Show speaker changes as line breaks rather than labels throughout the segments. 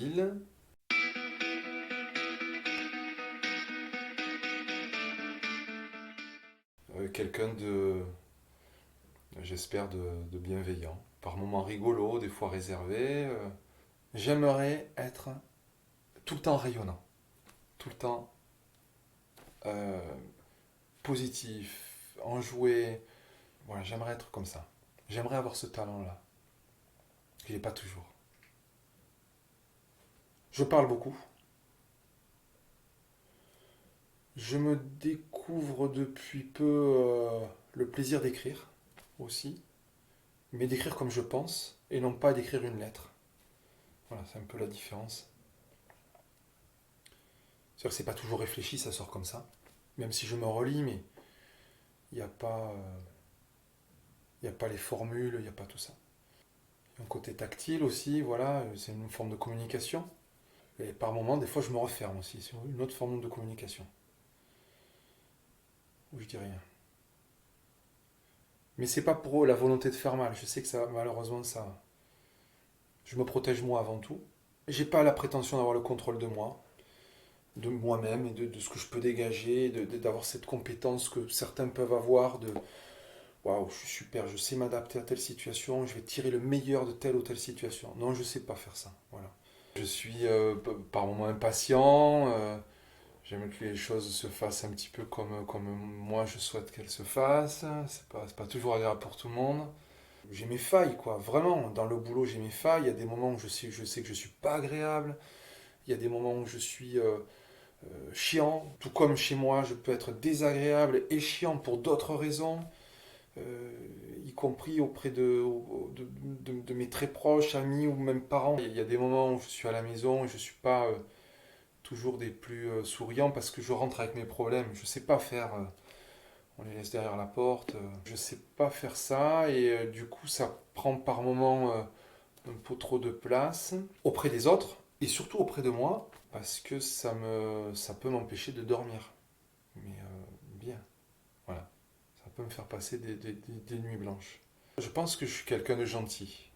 ville. Quelqu'un j'espère, de bienveillant. Par moments rigolo, des fois réservé. J'aimerais être tout le temps rayonnant, tout le temps euh, positif, enjoué. Voilà, j'aimerais être comme ça. J'aimerais avoir ce talent-là. Je l'ai pas toujours. Je parle beaucoup. Je me découvre depuis peu le plaisir d'écrire aussi, mais d'écrire comme je pense et non pas d'écrire une lettre. Voilà, c'est un peu la différence. C'est-à-dire que c'est pas toujours réfléchi, ça sort comme ça. Même si je me relis, mais il n'y a pas, il y a pas les formules, il n'y a pas tout ça. Il y a un côté tactile aussi, voilà, c'est une forme de communication. Et par moments, des fois, je me referme aussi, c'est une autre forme de communication, où je dis rien. Mais c'est pas pour la volonté de faire mal. Je sais que ça, malheureusement, ça, je me protège moi avant tout. J'ai pas la prétention d'avoir le contrôle de moi-même et de ce que je peux dégager, d'avoir cette compétence que certains peuvent avoir de waouh, je suis super, je sais m'adapter à telle situation, je vais tirer le meilleur de telle ou telle situation. Non, je sais pas faire ça. Voilà. Je suis par moments impatient, j'aime que les choses se fassent un petit peu comme moi je souhaite qu'elles se fassent. C'est pas toujours agréable pour tout le monde. J'ai mes failles, quoi. Vraiment, dans le boulot, j'ai mes failles. Il y a des moments où je sais que je suis pas agréable. Il y a des moments où je suis chiant. Tout comme chez moi, je peux être désagréable et chiant pour d'autres raisons. Y compris auprès de mes très proches, amis ou même parents. Il y a des moments où je suis à la maison et je ne suis pas toujours des plus souriants parce que je rentre avec mes problèmes. Je ne sais pas faire, on les laisse derrière la porte. Je ne sais pas faire ça et du coup ça prend par moments un peu trop de place auprès des autres et surtout auprès de moi parce que ça peut m'empêcher de dormir. Mais bien, voilà. Ça peut me faire passer des nuits blanches. Je pense que je suis quelqu'un de gentil.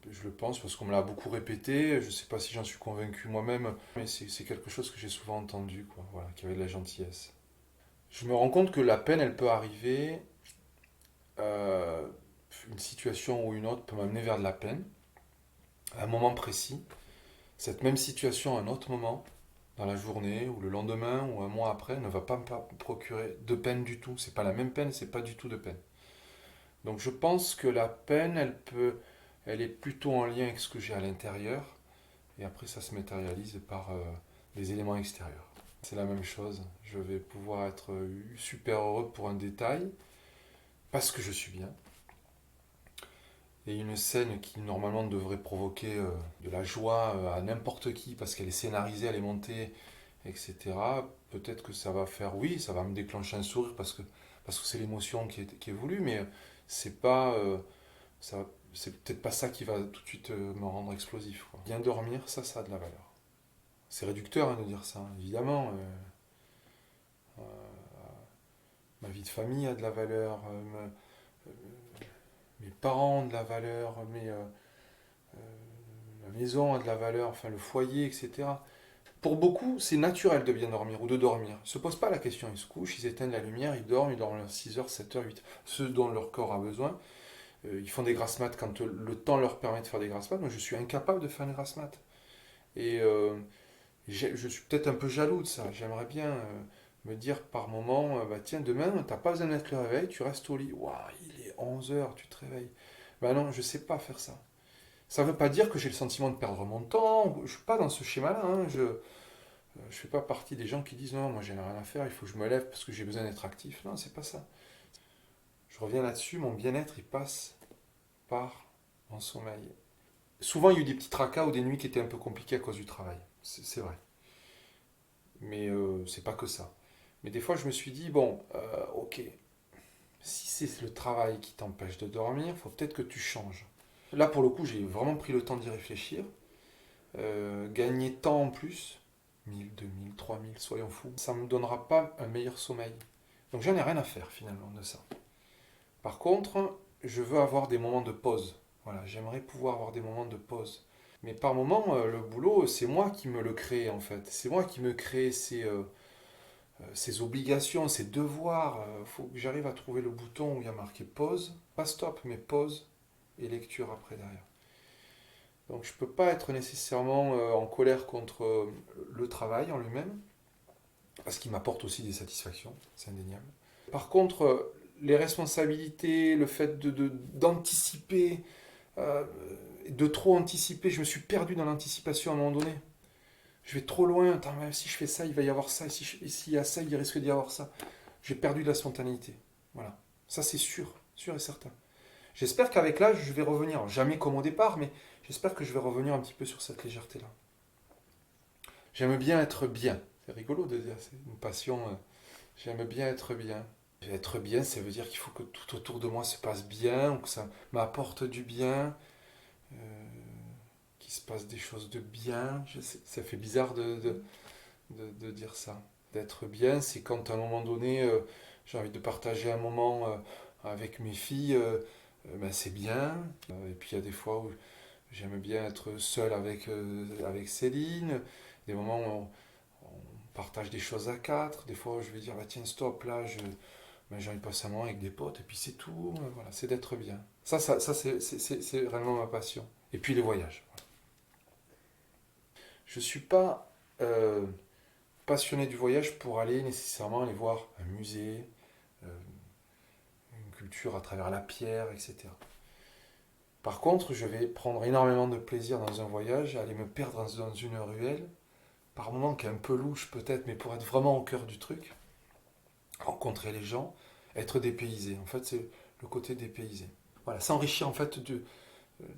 Je le pense parce qu'on me l'a beaucoup répété. Je ne sais pas si j'en suis convaincu moi-même, mais c'est quelque chose que j'ai souvent entendu, quoi. Voilà, qu'il y avait de la gentillesse. Je me rends compte que la peine, elle peut arriver. euh, une situation ou une autre peut m'amener vers de la peine à un moment précis. Cette même situation, à un autre moment, dans la journée ou le lendemain ou un mois après, ne va pas me procurer de peine du tout. C'est pas la même peine, c'est pas du tout de peine. Donc je pense que la peine, elle est plutôt en lien avec ce que j'ai à l'intérieur, et après ça se matérialise par des éléments extérieurs. C'est la même chose, je vais pouvoir être super heureux pour un détail, parce que je suis bien, et une scène qui normalement devrait provoquer de la joie à n'importe qui, parce qu'elle est scénarisée, elle est montée, etc. Peut-être que ça va faire, oui, ça va me déclencher un sourire, parce que c'est l'émotion qui est voulue, mais c'est pas... ça, c'est peut-être pas ça qui va tout de suite me rendre explosif, quoi. Bien dormir, ça a de la valeur. C'est réducteur hein, de dire ça, évidemment. Euh, ma vie de famille a de la valeur, euh, mes parents ont de la valeur, la maison a de la valeur, enfin le foyer, etc. Pour beaucoup, c'est naturel de bien dormir ou de dormir. Ils ne se posent pas la question, ils se couchent, ils éteignent la lumière, ils dorment 6 heures, 7 heures, 8 heures, ce dont leur corps a besoin. Ils font des grasses mat quand le temps leur permet de faire des grasses mat. Moi, je suis incapable de faire une grasse mat. Et je suis peut-être un peu jaloux de ça. J'aimerais bien me dire par moment, bah tiens, demain, t'as pas besoin d'être le réveil, tu restes au lit. Waouh, il est 11 heures, tu te réveilles. Bah non, je sais pas faire ça. Ça veut pas dire que j'ai le sentiment de perdre mon temps. Je suis pas dans ce schéma-là. Hein. Je fais pas partie des gens qui disent non, moi j'ai rien à faire, il faut que je me lève parce que j'ai besoin d'être actif. Non, c'est pas ça. Je reviens là-dessus, mon bien-être, il passe par mon sommeil. Souvent, il y a eu des petits tracas ou des nuits qui étaient un peu compliquées à cause du travail. C'est vrai. Mais c'est pas que ça. Mais des fois, je me suis dit, bon, ok, si c'est le travail qui t'empêche de dormir, il faut peut-être que tu changes. Là, pour le coup, j'ai vraiment pris le temps d'y réfléchir. Gagner temps en plus, 1000, 2000, 3000, soyons fous, ça ne me donnera pas un meilleur sommeil. Donc j'en ai rien à faire finalement de ça. Par contre, je veux avoir des moments de pause. Voilà, j'aimerais pouvoir avoir des moments de pause. Mais par moment, le boulot, c'est moi qui me le crée en fait. C'est moi qui me crée ces obligations, ces devoirs. Il faut que j'arrive à trouver le bouton où il y a marqué pause. Pas stop, mais pause et lecture après derrière. Donc je ne peux pas être nécessairement en colère contre le travail en lui-même, parce qu'il m'apporte aussi des satisfactions, c'est indéniable. Par contre, les responsabilités, le fait d'anticiper, euh, de trop anticiper, je me suis perdu dans l'anticipation à un moment donné. Je vais trop loin, attends, même si je fais ça, il va y avoir ça, et s'il y a ça, il risque d'y avoir ça. J'ai perdu de la spontanéité. Voilà. Ça, c'est sûr, sûr et certain. J'espère qu'avec l'âge, je vais revenir. Alors, jamais comme au départ, mais j'espère que je vais revenir un petit peu sur cette légèreté-là. J'aime bien être bien. C'est rigolo de dire, c'est une passion. J'aime bien être bien. Être bien, ça veut dire qu'il faut que tout autour de moi se passe bien, ou que ça m'apporte du bien, euh, qu'il se passe des choses de bien. Je sais, ça fait bizarre de dire ça. D'être bien, c'est quand à un moment donné, j'ai envie de partager un moment avec mes filles, ben c'est bien. Et puis il y a des fois où j'aime bien être seul avec Céline, des moments où on partage des choses à quatre, des fois où je vais dire bah, tiens stop là, ben, j'ai envie de passer un moment avec des potes, et puis c'est tout, voilà, c'est d'être bien. Ça c'est vraiment ma passion. Et puis les voyages. Voilà. Je ne suis pas passionné du voyage pour aller nécessairement aller voir un musée, euh, une culture à travers la pierre, etc. Par contre, je vais prendre énormément de plaisir dans un voyage, à aller me perdre dans une ruelle, par moments qui est un peu louche peut-être, mais pour être vraiment au cœur du truc, rencontrer les gens, être dépaysé. En fait, c'est le côté dépaysé. Voilà, s'enrichir en fait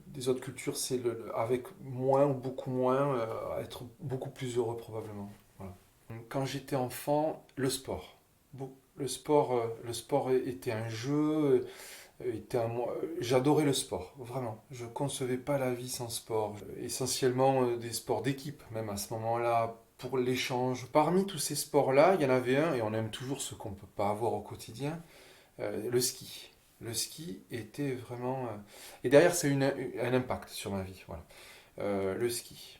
des autres cultures, c'est avec moins ou beaucoup moins, être beaucoup plus heureux probablement. Voilà. Quand j'étais enfant, le sport. Le sport était un jeu, j'adorais le sport, vraiment. Je ne concevais pas la vie sans sport. Essentiellement des sports d'équipe, même à ce moment-là, pour l'échange. Parmi tous ces sports-là, il y en avait un, et on aime toujours ce qu'on ne peut pas avoir au quotidien, le ski. Le ski était vraiment... Et derrière, c'est un impact sur ma vie. Voilà. Le ski.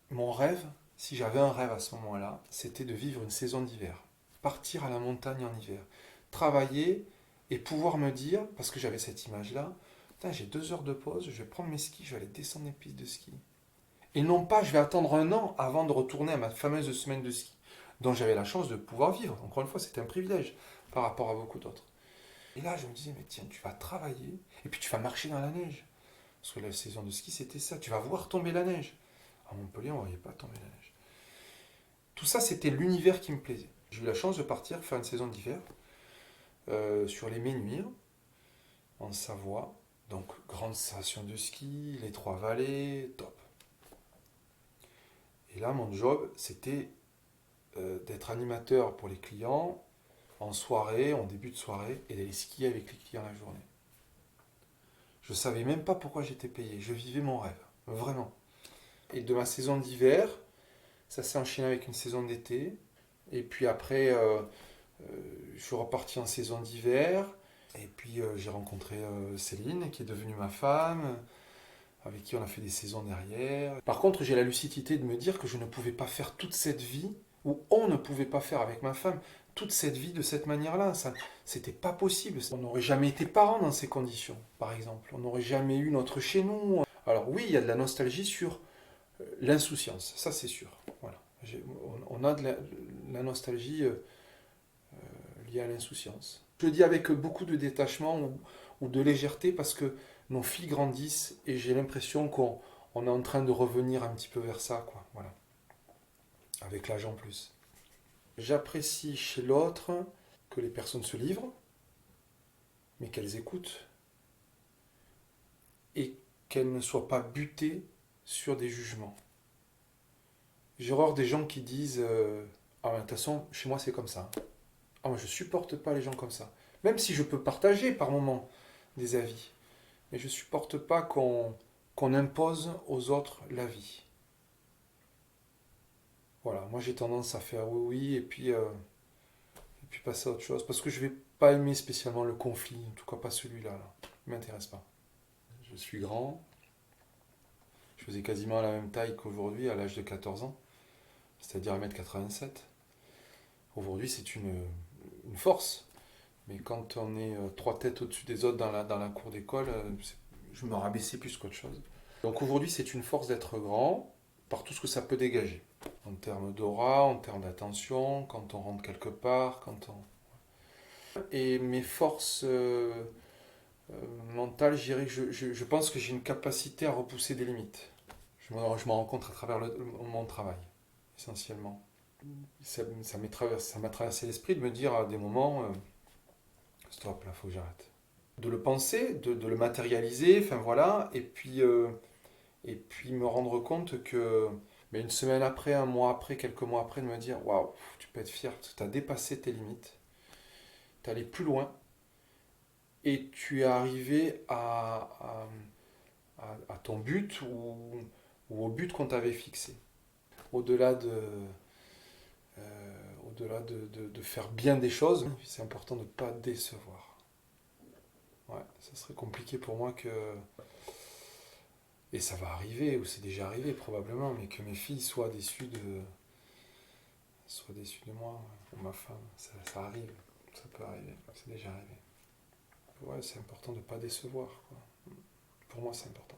Mon rêve, si j'avais un rêve à ce moment-là, c'était de vivre une saison d'hiver. Partir à la montagne en hiver. Travailler et pouvoir me dire, parce que j'avais cette image-là, j'ai 2 heures de pause, je vais prendre mes skis, je vais aller descendre les pistes de ski. Et non pas, je vais attendre un an avant de retourner à ma fameuse semaine de ski, dont j'avais la chance de pouvoir vivre. Encore une fois, c'était un privilège par rapport à beaucoup d'autres. Et là, je me disais, mais tiens, tu vas travailler, et puis tu vas marcher dans la neige. Parce que la saison de ski, c'était ça. Tu vas voir tomber la neige. À Montpellier, on ne voyait pas tomber la neige. Tout ça, c'était l'univers qui me plaisait. J'ai eu la chance de partir faire une saison d'hiver sur les Ménuires, en Savoie. Donc, grande station de ski, les Trois-Vallées, top. Et là, mon job, c'était d'être animateur pour les clients en soirée, en début de soirée, et d'aller skier avec les clients la journée. Je ne savais même pas pourquoi j'étais payé. Je vivais mon rêve, vraiment. Et de ma saison d'hiver, ça s'est enchaîné avec une saison d'été. Et puis après, je suis reparti en saison d'hiver. Et puis j'ai rencontré Céline, qui est devenue ma femme, avec qui on a fait des saisons derrière. Par contre, j'ai la lucidité de me dire que je ne pouvais pas faire toute cette vie, ou on ne pouvait pas faire avec ma femme, toute cette vie de cette manière-là. Ça, c'était pas possible. On n'aurait jamais été parents dans ces conditions, par exemple. On n'aurait jamais eu notre chez nous. Alors oui, il y a de la nostalgie sur l'insouciance, ça c'est sûr. Voilà. On a de la nostalgie liée à l'insouciance. Je le dis avec beaucoup de détachement ou de légèreté parce que nos filles grandissent et j'ai l'impression qu'on est en train de revenir un petit peu vers ça, quoi. Voilà. Avec l'âge en plus. J'apprécie chez l'autre que les personnes se livrent, mais qu'elles écoutent et qu'elles ne soient pas butées sur des jugements. J'ai horreur des gens qui disent ah, de toute façon, chez moi c'est comme ça. Ah, moi je supporte pas les gens comme ça. Même si je peux partager par moments des avis, mais je supporte pas qu'on impose aux autres la vie. Voilà, moi j'ai tendance à faire oui, oui, et puis passer à autre chose. Parce que je vais pas aimer spécialement le conflit, en tout cas pas celui-là. Là. Il m'intéresse pas. Je suis grand, Je faisais quasiment la même taille qu'aujourd'hui à l'âge de 14 ans, c'est-à-dire 1m87. Aujourd'hui, c'est une force. Mais quand on est trois têtes au-dessus des autres dans la cour d'école, je me rabaissais plus qu'autre chose. Donc aujourd'hui, c'est une force d'être grand par tout ce que ça peut dégager. En termes d'aura, en termes d'attention, quand on rentre quelque part, quand on... Et mes forces mentales, je dirais que je pense que j'ai une capacité à repousser des limites. Je m'en rends compte à travers mon travail, essentiellement. Ça m'a traversé l'esprit de me dire à des moments, stop, là, faut que j'arrête. De le penser, de le matérialiser, enfin voilà, et puis me rendre compte que mais une semaine après, un mois après, quelques mois après, de me dire waouh, tu peux être fier parce que tu as dépassé tes limites, tu es allé plus loin et tu es arrivé à ton but ou au but qu'on t'avait fixé. Au-delà de faire bien des choses, c'est important de ne pas décevoir. Ouais, ça serait compliqué pour moi que et ça va arriver, ou c'est déjà arrivé probablement, mais que mes filles soient déçues de moi, ou ma femme, ça arrive, ça peut arriver, c'est déjà arrivé. Ouais, c'est important de ne pas décevoir, quoi. Pour moi, c'est important.